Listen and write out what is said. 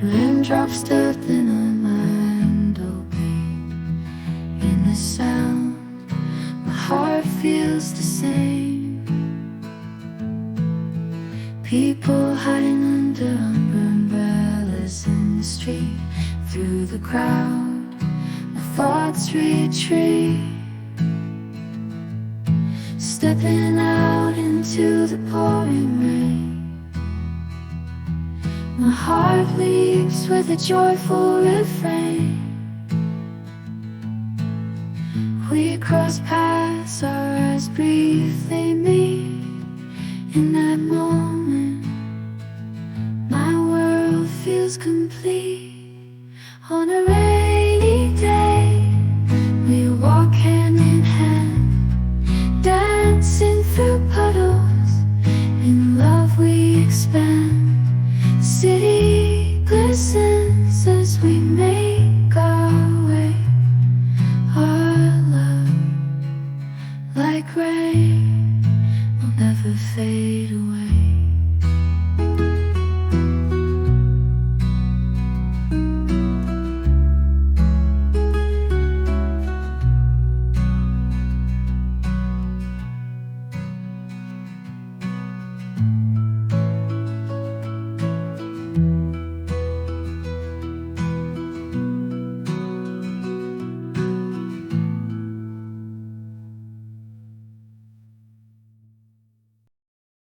Raindrops dirt in a window pane. In the sound, my heart feels the same. People hiding under umbrellas in the street. Through the crowd, my thoughts retreat. Stepping out into the pouring rain. My heart leaps with a joyful refrain. We cross paths, our eyes briefly meet. In that moment, my world feels complete. On a rainy day, we walk hand in hand, dancing through puddles. In love we expand. City glistens as we make our way. Our love, like rain, will never fade.